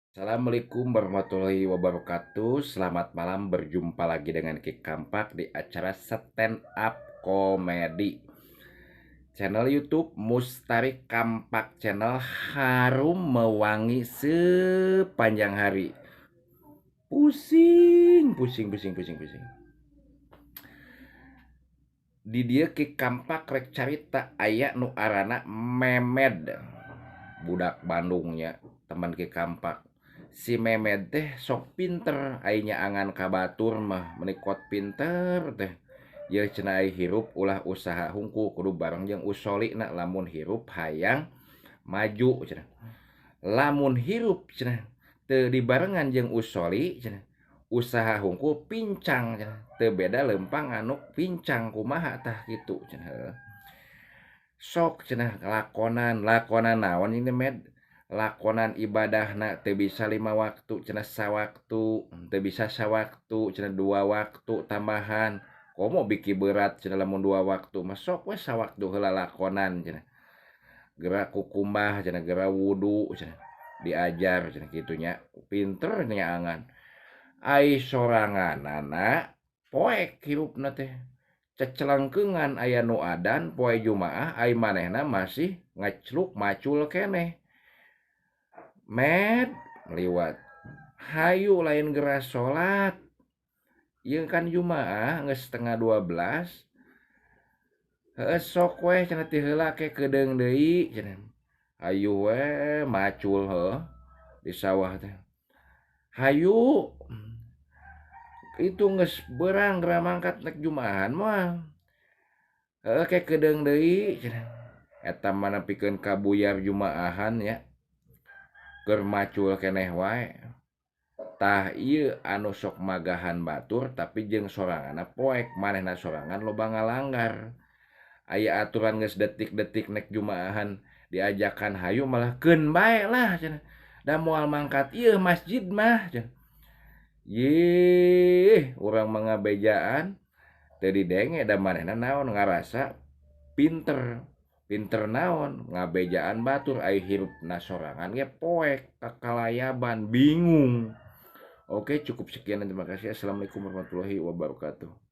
Assalamualaikum warahmatullahi wabarakatuh. Selamat malam, berjumpa lagi dengan Ki Kampak di acara Stand Up Comedy. Channel YouTube Mustari Kampak Channel, harum mewangi sepanjang hari. Pusing, pusing, pusing, pusing, pusing. Di dia Ki Kampak rek carita aya nu arana Memed. Budak Bandungnya, teman Ki Kampak. Si Memed teh sok pinter, ainya angan kabatur mah menikot pinter teh. Ya cenah ai hirup ulah usaha hungku kudu bareng jeung usolina, lamun hirup hayang maju cenah. Lamun hirup cenah teu dibarengan jeung usoli cenah, usaha hungku pincang cenah. Teu beda lempang anu pincang kumaha tah kitu cenah. Sok cenah lakonan naon ini Med, lakonan ibadahna teu bisa 5 waktu cenah sawaktu, teu bisa sawaktu cenah 2 waktu tambahan. Komo biki berat cenah lamun 2 waktu mah sok we sawaktu heula lakonan cenah. Geura kukumbah cenah, geura wudu cenah, diajar cenah kitu nya. Pinter nyaangan. Ai soranganana poek hirupna teh. Cecelengkeungan aya nu adan poe Jumaah, ai manehna masih ngacluk macul keneh. Med liwat, hayu lain geura salat, ieu kan Jumaah geus setengah 12. Heuh sok we cenah ti heula ke kedeung deui cenah. Hayu we macul heuh di sawah teh. Hayu itu geus beurang geura mangkat nek Jumaahan moal. Heuh ke kedeung deui cenah. Eta mah nepikeun kabuyar Jumaahan nya. Keur macul keneh wae. Tah ieu anu sok magahan batur tapi jeung soranganna poek, manehna sorangan loba ngalanggar. Aya aturan geus detik-detik nek Jumaahan diajakan hayu malah keun bae lah cenah. Da moal mangkat ieu masjid mah cenah. Yeuh urang mah ngabejaan teu didenge da manehna naon ngarasa pinter. Pinter naon ngabejaan batur ai hirupna sorangan ge poek kakalayaban bingung. Oke, cukup sekian dan terima kasih. Assalamualaikum warahmatullahi wabarakatuh.